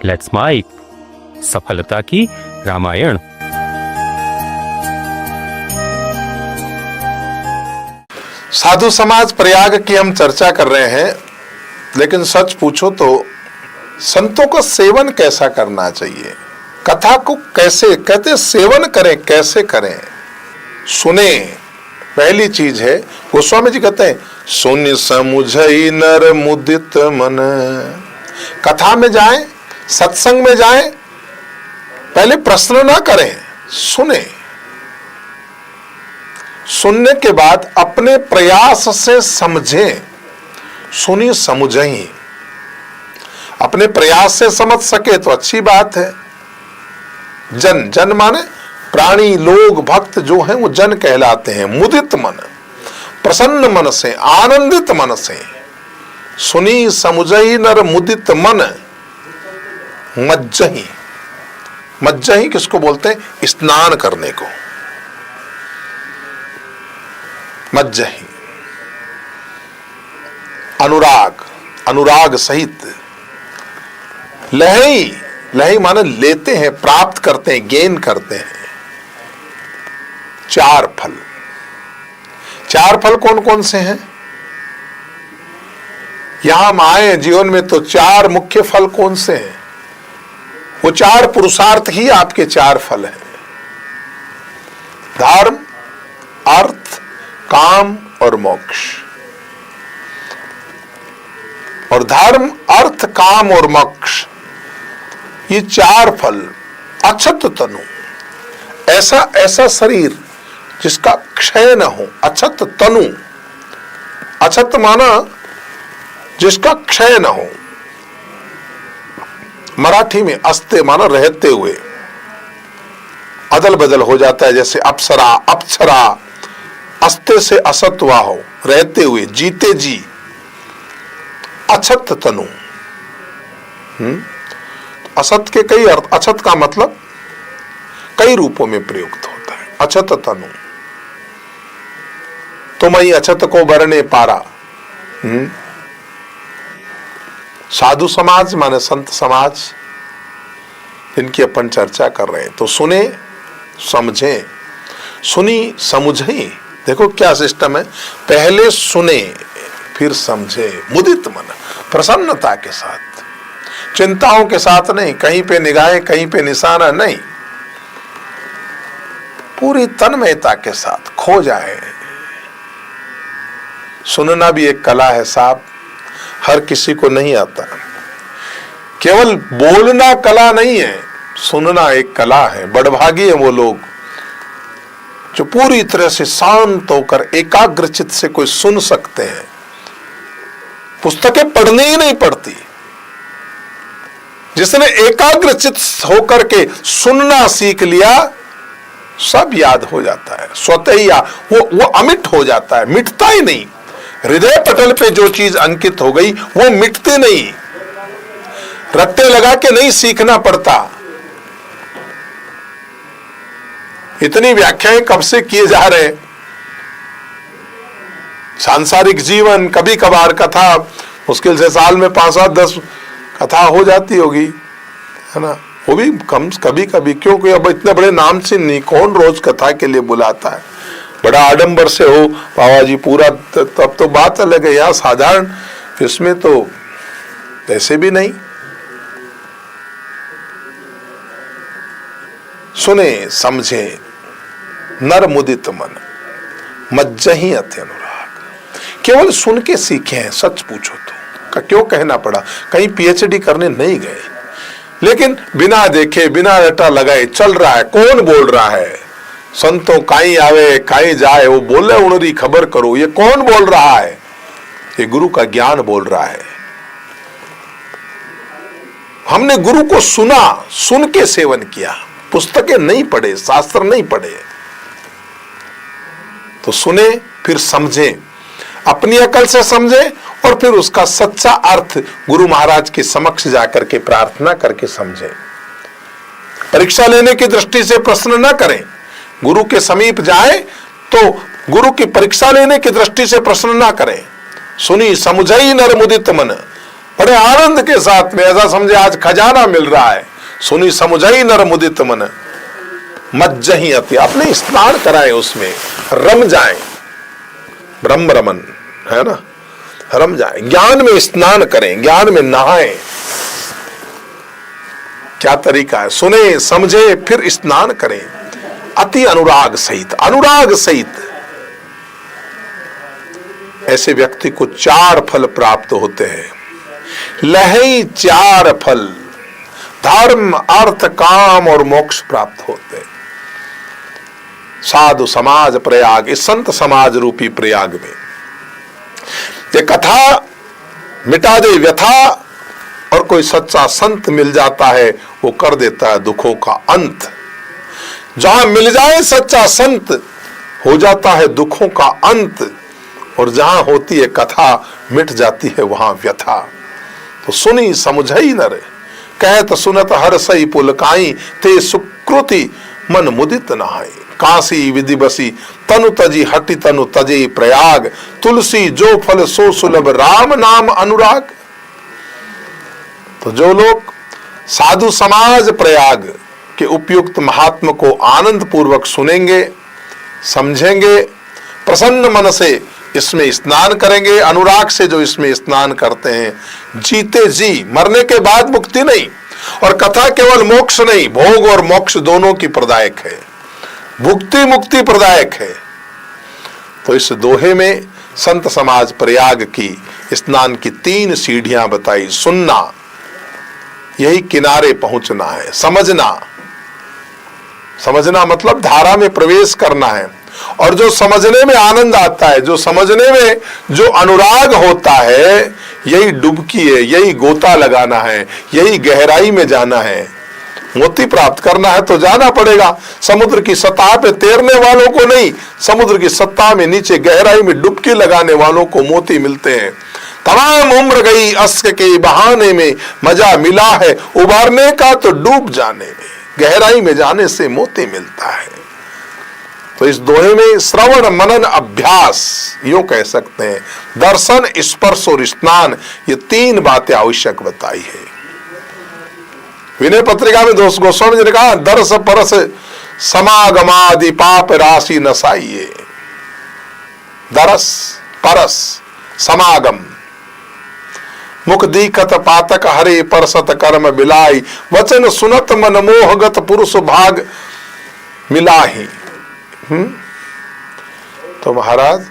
Let's mic सफलता की रामायण। साधु समाज प्रयाग की हम चर्चा कर रहे हैं, लेकिन सच पूछो तो संतों का सेवन कैसा करना चाहिए, कथा को कैसे कहते सेवन करें, कैसे करें, सुने। पहली चीज है, गोस्वामी जी कहते हैं सुन समुझई नर मुदित मन। कथा में जाएं, सत्संग में जाएं, पहले प्रश्न ना करें, सुने। सुनने के बाद अपने प्रयास से समझें। सुनी समुझई, अपने प्रयास से समझ सके तो अच्छी बात है। जन, जन माने प्राणी, लोग, भक्त जो हैं वो जन कहलाते हैं। मुदित मन, प्रसन्न मन से, आनंदित मन से। सुनी समुझई नर मुदित मन। मज्जही, मज्जही किसको बोलते हैं? स्नान करने को मज्जही। अनुराग, अनुराग सहित। लहई, लहई माने लेते हैं, प्राप्त करते हैं, गेन करते हैं। चार फल, चार फल कौन कौन से हैं? यहां हम आए जीवन में तो चार मुख्य फल कौन से हैं? वो चार पुरुषार्थ ही आपके चार फल हैं। धर्म, अर्थ, काम और मोक्ष। और धर्म, अर्थ, काम और मोक्ष, ये चार फल। अछत तनु, ऐसा ऐसा शरीर जिसका क्षय न हो। अछत तनु, अछत माना जिसका क्षय न हो। मराठी में अस्ते माना रहते हुए, अदल बदल हो जाता है, जैसे अप्सरा, अप्सरा। अस्ते से असत हुआ हो, रहते हुए, जीते जी। अछत तनु, असत के कई अर्थ। अछत का मतलब कई रूपों में प्रयुक्त होता है। अछत तनु, तुमई अछत को बरने पारा। साधु समाज माने संत समाज, जिनकी अपन चर्चा कर रहे हैं। तो सुने, समझें। सुनी समुझे, देखो क्या सिस्टम है। पहले सुने फिर समझे। मुदित मन, प्रसन्नता के साथ, चिंताओं के साथ नहीं, कहीं पे निगाहें, कहीं पे निशाना नहीं, पूरी तन्मयता के साथ खो जाए। सुनना भी एक कला है साहब, हर किसी को नहीं आता। केवल बोलना कला नहीं है, सुनना एक कला है। बड़भागी है वो लोग जो पूरी तरह से शांत होकर एकाग्रचित से कोई सुन सकते हैं। पुस्तकें पढ़नी ही नहीं पड़ती। जिसने एकाग्रचित होकर के सुनना सीख लिया, सब याद हो जाता है स्वतः ही। वो अमिट हो जाता है, मिटता ही नहीं। हृदय पटल पे जो चीज अंकित हो गई वो मिटती नहीं। रट्टे लगा के नहीं सीखना पड़ता। इतनी व्याख्याएं कब से किए जा रहे। सांसारिक जीवन, कभी कभार कथा, मुश्किल से साल में 5-7-10 कथा हो जाती होगी, है ना। वो भी कम कभी कभी, क्योंकि अब इतने बड़े नाम से नहीं, कौन रोज कथा के लिए बुलाता है। बड़ा आडंबर से हो बाबा जी पूरा, तब तो बात अलग है। यार साधारण इसमें तो ऐसे भी नहीं। सुने समझे नर मुदित मन, मज्जही अति अनुराग। केवल सुन के सीखे हैं, सच पूछो तो क्यों कहना पड़ा। कहीं पीएचडी करने नहीं गए, लेकिन बिना देखे, बिना रटा लगाए चल रहा है। कौन बोल रहा है? संतों काई आवे काई जाए, वो बोले उनरी खबर करो। ये कौन बोल रहा है? ये गुरु का ज्ञान बोल रहा है। हमने गुरु को सुना, सुन के सेवन किया। पुस्तकें नहीं पढ़े, शास्त्र नहीं पढ़े। तो सुने फिर समझे, अपनी अकल से समझे, और फिर उसका सच्चा अर्थ गुरु महाराज के समक्ष जाकर के प्रार्थना करके समझे। परीक्षा लेने की दृष्टि से प्रश्न न करें। गुरु के समीप जाए तो गुरु की परीक्षा लेने की दृष्टि से प्रश्न ना करें। सुनी समुझई नर मुदित मन, बड़े आनंद के साथ में, ऐसा समझे आज खजाना मिल रहा है। सुनी समुझई नर मुदित मन मज्जही अति, अपने स्नान कराएं, उसमें रम जाएं, ब्रह्म रमन है ना, रम जाएं, ज्ञान में स्नान करें, ज्ञान में नहाएं। क्या तरीका है, सुने समझे फिर स्नान करें, अति अनुराग सहित, अनुराग सहित। ऐसे व्यक्ति को 4 फल प्राप्त होते हैं, लहई 4 फल, धर्म अर्थ काम और मोक्ष प्राप्त होते हैं। साधु समाज प्रयाग, इस संत समाज रूपी प्रयाग में ये कथा मिटा दे व्यथा, और कोई सच्चा संत मिल जाता है वो कर देता है दुखों का अंत। जहां मिल जाए सच्चा संत हो जाता है दुखों का अंत, और जहां होती है कथा मिट जाती है वहां व्यथा। तो सुनी समुझई नर, कहत सुनत हर्षई पुलकाई, ते सुकृति मन मुदित नहाई। काशी विधि बसी तनु तजी हटि तनु तजे प्रयाग, तुलसी जो फल सो सुलभ राम नाम अनुराग। तो जो लोग साधु समाज प्रयाग के उपयुक्त महात्मा को आनंद पूर्वक सुनेंगे, समझेंगे, प्रसन्न मन से इसमें स्नान करेंगे, अनुराग से जो इसमें स्नान करते हैं, जीते जी, मरने के बाद मुक्ति नहीं। और कथा केवल मोक्ष नहीं, भोग और मोक्ष दोनों की प्रदायक है, भुक्ति मुक्ति प्रदायक है। तो इस दोहे में संत समाज प्रयाग की स्नान की 3 सीढ़ियां बताई। सुनना, यही किनारे पहुंचना है, समझना, समझना मतलब धारा में प्रवेश करना है, और जो समझने में आनंद आता है, जो समझने में जो अनुराग होता है, यही डुबकी है, यही गोता लगाना है, यही गहराई में जाना है। मोती प्राप्त करना है तो जाना पड़ेगा समुद्र की सतह पे तैरने वालों को नहीं, समुद्र की सतह में नीचे गहराई में डुबकी लगाने वालों को मोती मिलते हैं। तमाम उम्र गई अश्क के बहाने में, मजा मिला है उबारने का तो डूब जाने में, गहराई में जाने से मोती मिलता है। तो इस दोहे में श्रवण मनन अभ्यास, यूं कह सकते हैं, दर्शन स्पर्श और स्नान, ये 3 बातें आवश्यक बताई है। विनय पत्रिका में गोस्वामी जी ने कहा, दर्श परस समागमादि पाप राशि नसाइए। दरस परस समागम, मुख दीखत पातक हरे परसत कर्म बिलाई, वचन सुनत मन मोहगत पुरुष भाग मिलाही। तो महाराज,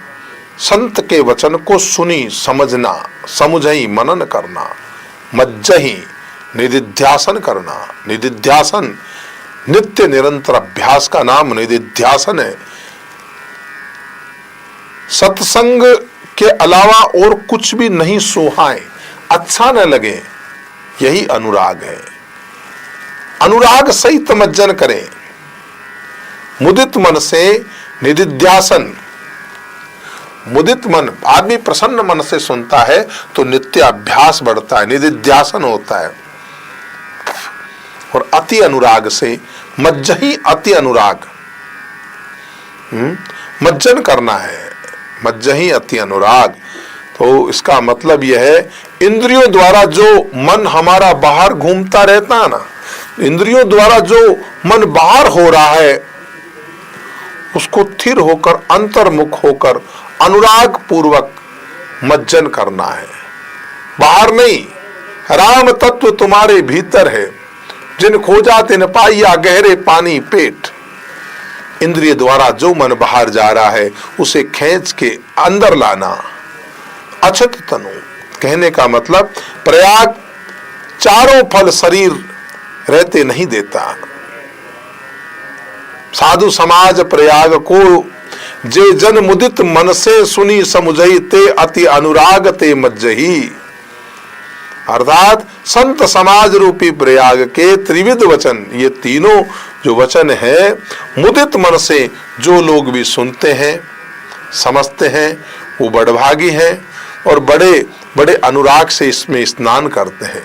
संत के वचन को सुनी समझना, समुझई मनन करना, मज्जही निदिध्यासन करना। निदिध्यासन नित्य निरंतर अभ्यास का नाम निदिध्यासन है। सत्संग के अलावा और कुछ भी नहीं सोहाए, अच्छा न लगे, यही अनुराग है। अनुराग सहित मज्जन करें, मुदित मन से निदिध्यासन। मुदित मन, आदमी प्रसन्न मन से सुनता है तो नित्य अभ्यास बढ़ता है, निदिध्यासन होता है। और अति अनुराग से, मज्जही अति अनुराग, मज्जन करना है, मज्जही अति अनुराग। तो इसका मतलब यह है, इंद्रियों द्वारा जो मन हमारा बाहर घूमता रहता है ना, इंद्रियों द्वारा जो मन बाहर हो रहा है, उसको स्थिर होकर, अंतर्मुख होकर अनुराग पूर्वक मज्जन करना है, बाहर नहीं। राम तत्व तुम्हारे भीतर है, जिन खोजा तिन पाइया गहरे पानी पेट। इंद्रिय द्वारा जो मन बाहर जा रहा है उसे खींच के अंदर लाना। अछत तनु कहने का मतलब, प्रयाग चारों फल शरीर रहते नहीं देता। साधु समाज प्रयाग को जे जन मुदित मन से सुनी समुझई, ते अति अनुराग ते मज्जही। अर्थात संत समाज रूपी प्रयाग के त्रिविध वचन, ये तीनों जो वचन है, मुदित मन से जो लोग भी सुनते हैं, समझते हैं, वो बड़भागी हैं और बड़े बड़े अनुराग से इसमें स्नान करते हैं,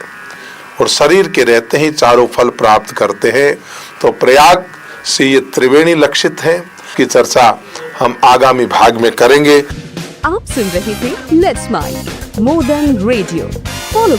और शरीर के रहते ही चारों फल प्राप्त करते हैं। तो प्रयाग से ये त्रिवेणी लक्षित है की चर्चा हम आगामी भाग में करेंगे। आप सुन रहे थे let's mind more than radio. Follow